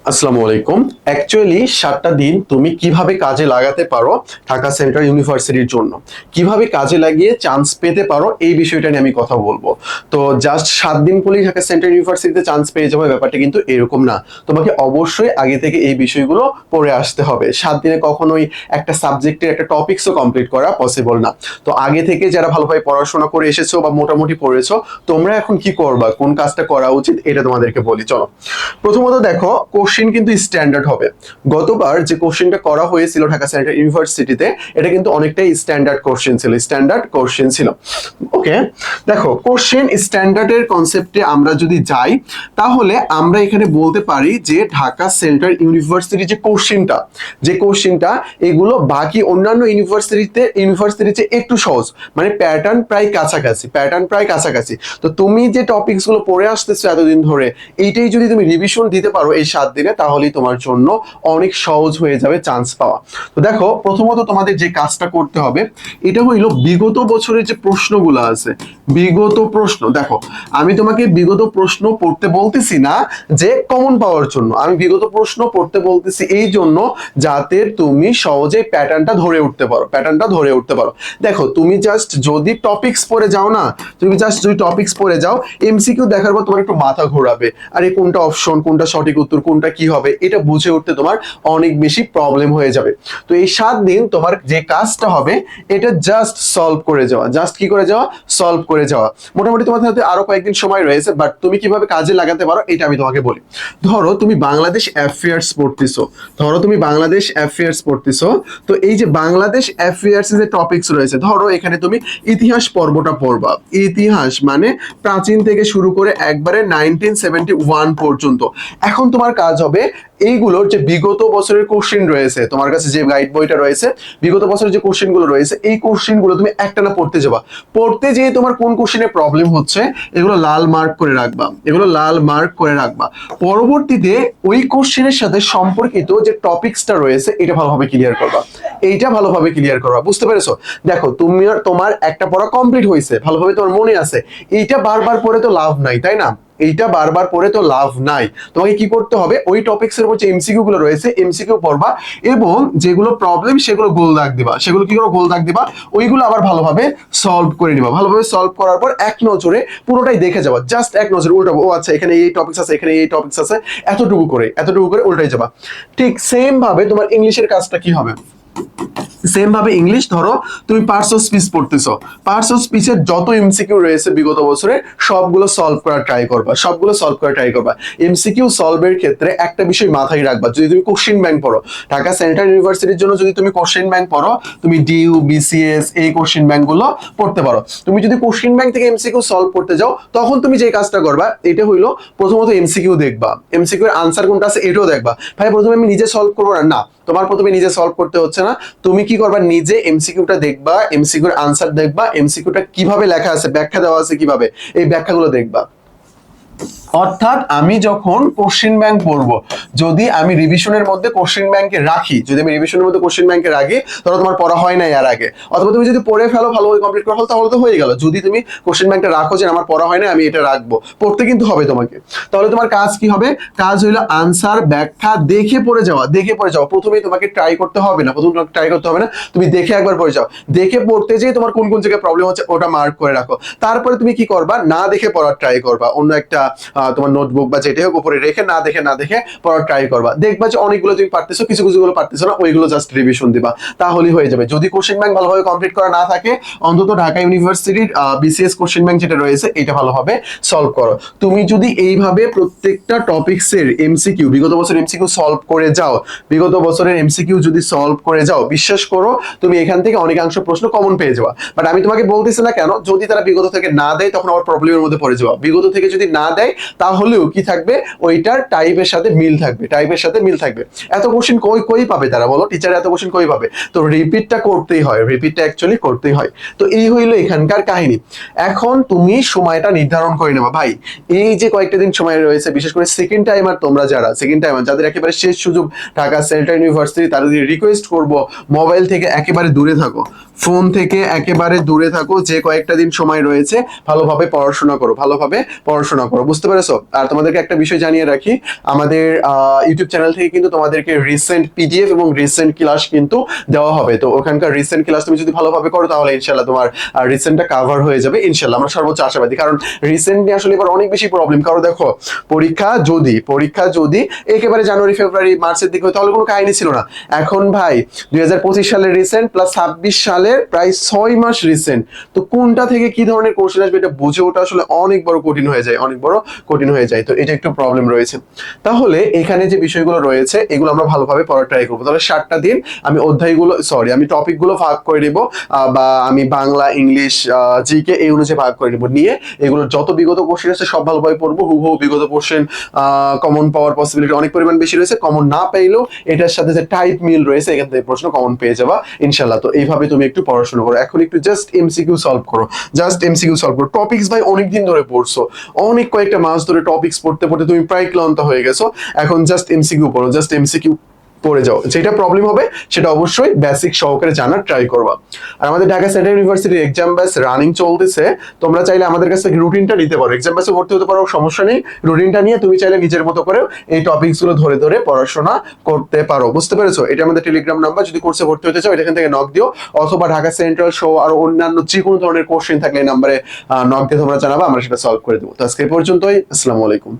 আসসালামু আলাইকুম। অ্যাকচুয়ালি 7টা দিন তুমি কিভাবে কাজে লাগাতে পারো ঢাকা সেন্ট্রাল ইউনিভার্সিটির জন্য, কিভাবে কাজে লাগিয়ে চান্স পেতে পারো, এই বিষয়টা নিয়ে আমি কথা বলবো। তো জাস্ট 7 দিন পরেই ঢাকা সেন্ট্রাল ইউনিভার্সিটিতে চান্স পেয়ে যাবে ব্যাপারটা কিন্তু এরকম না। তোমাকে অবশ্যই আগে থেকে এই বিষয়গুলো পড়ে আসতে হবে। 7 দিনে কখনোই একটা সাবজেক্টের একটা টপিকসও কমপ্লিট করা পসিবল না। তো আগে থেকে যারা ভালোভাবে পড়াশোনা করে এসেছো বা মোটামুটি পড়েছো, তোমরা এখন কি করবা, কোন কাজটা করা উচিত এটা তোমাদেরকে বলি। চলো, প্রথমত দেখো, কোশ্চেন কিন্তু স্ট্যান্ডার্ড হবে। গতবার যে কোশ্চেনটা করা হয়েছিল ঢাকা সেন্ট্রাল ইউনিভার্সিটিতে, এটা কিন্তু অনেকটাই স্ট্যান্ডার্ড কোশ্চেন ছিল, স্ট্যান্ডার্ড কোশ্চেন ছিল। ওকে, দেখো কোশ্চেন স্ট্যান্ডার্ডের কনসেপ্টে আমরা যদি যাই, তাহলে আমরা এখানে বলতে পারি যে ঢাকা সেন্ট্রাল ইউনিভার্সিটি যে কোশ্চেনটা এগুলো বাকি অন্যান্য ইউনিভার্সিটির চেয়ে একটু সহজ, মানে প্যাটার্ন প্রায় কাছাকাছি। তো তুমি যে টপিকস গুলো পড়ে আসতেছো এতদিন ধরে, এইটাই যদি তুমি রিভিশন দিতে পারো এই 7 দিনে, তাহলেই তোমার জন্য অনেক সহজ হয়ে যাবে চান্স পাওয়া। তো দেখো, প্রথমত তোমাদের যে কাজটা করতে হবে, এটা হইলো বিগত বছরের যে প্রশ্নগুলো আছে, বিগত প্রশ্ন দেখো। আমি তোমাকে বিগত প্রশ্ন পড়তে বলতেছি না যে কমন পাওয়ার জন্য, আমি বিগত প্রশ্ন পড়তে বলতেছি এই জন্য যাতে তুমি সহজে প্যাটার্নটা ধরে উঠতে পারো। দেখো, তুমি জাস্ট যদি টপিকস পড়ে যাও না, তুমি জাস্ট যদি টপিকস পড়ে যাও, এমসিকিউ দেখার পর তোমার একটু মাথা ঘোরাবে, আরে কোনটা অপশন, কোনটা সঠিক উত্তর, কোনটা কি হবে, এটা বুঝে উঠতে তোমার অনেক বেশি প্রবলেম হয়ে যাবে। তো এই 7 দিন তোমার যে কাজটা হবে, এটা জাস্ট সলভ করে যাওয়া, জাস্ট কি করে যাওয়া, সলভ করে যাওয়া। মোটামুটি তোমার হাতে আরো কয়েকদিন সময় রয়েছে, বাট তুমি কিভাবে কাজে লাগাতে পারো এটা আমি তোমাকে বলি। ধরো তুমি বাংলাদেশ অ্যাফেয়ার্স পড়তেছো। তো এই যে বাংলাদেশ অ্যাফেয়ার্স যে টপিকস রয়েছে, ধরো এখানে তুমি ইতিহাস পর্বটা পড়বা। ইতিহাস মানে প্রাচীন থেকে শুরু করে একবারে 1971 পর্যন্ত। এখন তোমার কাজ হবে এইগুলোর যে বিগত বছরের কোশ্চেন রয়েছে, তোমার কাছে যে গাইড বইটা রয়েছে, বিগত বছরের যে কোশ্চেন গুলো রয়েছে, এই কোশ্চেন গুলো তুমি একটানা পড়তে যাবা। পড়তে যেয়ে তোমার কোন কোশ্চেনে প্রবলেম হচ্ছে, এগুলো লাল মার্ক করে রাখবা। পরবর্তীতে ওই কোশ্চেনের সাথে সম্পর্কিত যে টপিকসটা রয়েছে, এটা ভালোভাবে ক্লিয়ার করবা। বুঝতে পেরেছো? দেখো, তোমার একটা পড়া কমপ্লিট হয়েছে, ভালোভাবে তোমার মনে আছে। এইটা বারবার পড়ে তো লাভ নাই, তাই না? তোমাকে কি করতে হবে, ওই টপিকস এর উপর যে এমসিকিউ গুলো রয়েছে, এমসিকিউ পড়বা, এবং যেগুলো প্রবলেম সেগুলো গোল দাগ দিবা। ওইগুলো আবার ভালোভাবে সলভ করে নিবা। ভালোভাবে সলভ করার পর এক নজরে পুরোটাই দেখে যাবা, জাস্ট এক নজরে উল্টাবো, ও আচ্ছা এখানে এই টপিকস আছে, এখানে এই টপিকস আছে, এতটুকু করে উল্টাই যাবা। ঠিক সেম ভাবে তোমার ইংলিশের কাজটা কি হবে, ইংলিশ ধরো তুমি পার্টস অফ স্পিচ পড়তেছো, পার্টস অফ স্পিচের যত এমসিকিউ রয়েছে বিগত বছরে, সবগুলো সলভ করার ট্রাই করবা। এমসিকিউ সলভের ক্ষেত্রে একটা বিষয় মাথায় রাখবা, যদি তুমি কোশ্চেন ব্যাংক পড়ো, ঢাকা সেন্ট্রাল ইউনিভার্সিটির জন্য যদি তুমি কোশ্চেন ব্যাংক পড়ো, তুমি ডিইউ, বিসিএস এই কোশ্চেন ব্যাংক গুলো পড়তে পারো। তুমি যদি কোশ্চেন ব্যাংক থেকে এমসিকিউ সলভ করতে যাও, তখন তুমি যে কাজটা করবা, এটা হইলো প্রথমত এমসিকিউ দেখবা, এমসিকিউ এর আনসার কোনটা আছে এটাও দেখবা। ভাই প্রথমে আমি নিজে সলভ করবো না, তোমার প্রথমে নিজে সলভ করতে হচ্ছে না। তুমি কি করবা, নিজে এমসিকিউটা দেখবা, এমসিকিউর আনসার দেখবা, এমসিকিউটা কিভাবে লেখা আছে, ব্যাখ্যা দেওয়া আছে কিভাবে, এই ব্যাখ্যাগুলো দেখবা। অর্থাৎ আমি যখন কোশ্চেন ব্যাংক পড়বো, যদি আমি রিভিশনের মধ্যে কোশ্চেন ব্যাংকে রাখি, ধরো তোমার পড়া হয় না এর আগে, অথবা তুমি যদি পড়ে ফেলো, ভালোভাবে কমপ্লিট করে ফেলো, তাহলে তো হয়ে গেল। যদি তুমি কোশ্চেন ব্যাংকটা রাখো যে আমার পড়া হয় না, আমি এটা রাখবো, পড়তে কিন্তু হবে তোমাকে। তাহলে তোমার কাজ কি হবে, কাজ হইলো আনসার ব্যাখ্যা দেখে পড়ে যাওয়া। প্রথমেই তোমাকে ট্রাই করতে হবে না, তুমি দেখে একবার পড়ে যাও। দেখে পড়তে যেয়ে তোমার কোন কোন জায়গায় প্রবলেম হচ্ছে ওটা মার্ক করে রাখো। তারপরে তুমি কি করবা, না দেখে পড়ার ট্রাই করবা, অন্য একটা তোমার নোটবুক বা যেটাই হোক উপরে রেখে না দেখে পড়ার ট্রাই করবা। দেখবা যে অনেকগুলো তুমি পারতেছো, কিছু কিছুগুলো পারতেছো না, ওইগুলো জাস্ট রিভিশন দিবা, তাহলেই হয়ে যাবে। যদি কোশ্চেন ব্যাংক ভালোভাবে কমপ্লিট করা না থাকে, অন্তত ঢাকা ইউনিভার্সিটির বিসিএস কোশ্চেন ব্যাংক যেটা রয়েছে, এটা ভালোভাবে সলভ করো। তুমি যদি এইভাবে প্রত্যেকটা টপিকসের এমসিকিউ, বিগত বছরের এমসিকিউ সলভ করে যাও, বিশ্বাস করো তুমি এখান থেকে অনেকাংশ প্রশ্ন কমন পেয়ে যাওয়া। বাট আমি তোমাকে বলতেছি না কেন, যদি তারা বিগত থেকে না দেয়, তখন আবার প্রবলেমের মধ্যে পড়ে যাওয়া। বিগত থেকে যদি না দেয়, তাহলেও কি থাকবে, ওইটার টাইপের সাথে মিল থাকবে। এত কোশ্চেন কই পাবে তারা, বলো? টিচার এত কোশ্চেন কই পাবে? তো রিপিটটা অ্যাকচুয়ালি করতেই হয়। তো এই হইলো এখানকার কাহিনী। এখন তুমি সময়টা নির্ধারণ করে নেবা। ভাই, এই যে কয়েকটা দিন সময় রয়েছে, বিশেষ করে সেকেন্ড টাইমার, যাদের একেবারে শেষ সুযোগ ঢাকা সেন্ট্রাল ইউনিভার্সিটি, তাদের রিকোয়েস্ট করব, মোবাইল থেকে একেবারে দূরে থাকো, ফোন থেকে একেবারে দূরে থাকো। যে কয়েকটা দিন সময় রয়েছে, ভালোভাবে পড়াশোনা করো, বুঝতে পেরেছো? আর তোমাদেরকে একটা বিষয় জানিয়ে রাখি, আমাদের ইউটিউব চ্যানেল থেকে কিন্তু তোমাদেরকে রিসেন্ট পিডিএফ এবং রিসেন্ট ক্লাস কিন্তু দেওয়া হবে। তো ওখানকার রিসেন্ট ক্লাস তুমি যদি ভালোভাবে করো তাহলে ইনশাল্লাহ তোমার রিসেন্টটা কাভার হয়ে যাবে ইনশাল্লাহ, আমরা সর্বোচ্চ আশাবাদী। কারণ রিসেন্ট নিয়ে আসলে এবার অনেক বেশি প্রবলেম। কারণ দেখো, পরীক্ষা যদি একেবারে জানুয়ারি ফেব্রুয়ারি মার্চের দিকে হয় তাহলে কোনো কাহিনী ছিল না। এখন ভাই 2025 সালের রিসেন্ট প্লাস 26 সালের প্রায় 6 মাস রিসেন্ট, তো কোনটা থেকে কি ধরনের কোশ্চেন আসবে এটা বুঝে ওঠা আসলে অনেক বড় কঠিন হয়ে যায়, তো এটা একটু প্রবলেম রয়েছে। তাহলে এখানে যে বিষয়গুলো রয়েছে এগুলো আমরা ভালোভাবে পড়ার ট্রাই করবো। তাহলে 7টা দিন আমি টপিকগুলো ভাগ করে নেব, বা আমি বাংলা ইংলিশ জিকে এই অনুযায়ী ভাগ করে নেব, নিয়ে এগুলো যত বিগত কোশ্চেন আছে সব ভালোভাবে পড়বো। হুবহু বিগত কোশ্চেন কমন পাওয়ার পসিবিলিটি অনেক পরিমাণ বেশি রয়েছে। কমন না পেলেও এটার সাথে যে টাইপ মিল রয়েছে এখান থেকে প্রশ্ন কমন পেয়ে যাবা ইনশাল্লাহ। তো এইভাবে তুমি একটু পড়াশোনা করো, এখন একটু জাস্ট এমসিকিউ সলভ করো, টপিকস ভাই অনেকদিন ধরে পড়ছো, অনেক কয়েকটা মাস ধরে টপিকস পড়তে পড়তে তুমি প্রায় ক্লান্ত হয়ে গেছো। এখন জাস্ট এমসিকিউ পড়ো, পড়ে যাও। যেটা প্রবলেম হবে সেটা অবশ্যই বেসিক সহকারে জানার ট্রাই করবা। আর আমাদের ঢাকা সেন্ট্রাল ইউনিভার্সিটির এক্সাম ব্যাচ রানিং চলতেছে, তোমরা চাইলে আমাদের কাছ থেকে রুটিনটা নিতে পারো। এক্সাম ব্যাচে ভর্তি হতে পারো, সমস্যা নেই। রুটিনটা নিয়ে তুমি চাইলে নিজের মতো করে এই টপিকস গুলো ধরে ধরে পড়াশোনা করতে পারো, বুঝতে পেরেছো? এটা আমাদের টেলিগ্রাম নাম্বার, যদি কোর্সে ভর্তি হতে চাও এখান থেকে নক দিও, অথবা ঢাকা সেন্ট্রাল সহ আর অন্যান্য যে কোনো ধরনের কোশ্চেন থাকলে এই নাম্বারে নক দিয়ে তোমরা জানাবা, আমরা সেটা সলভ করে দেবো। তো আজকে এই পর্যন্তই, আসসালামু আলাইকুম।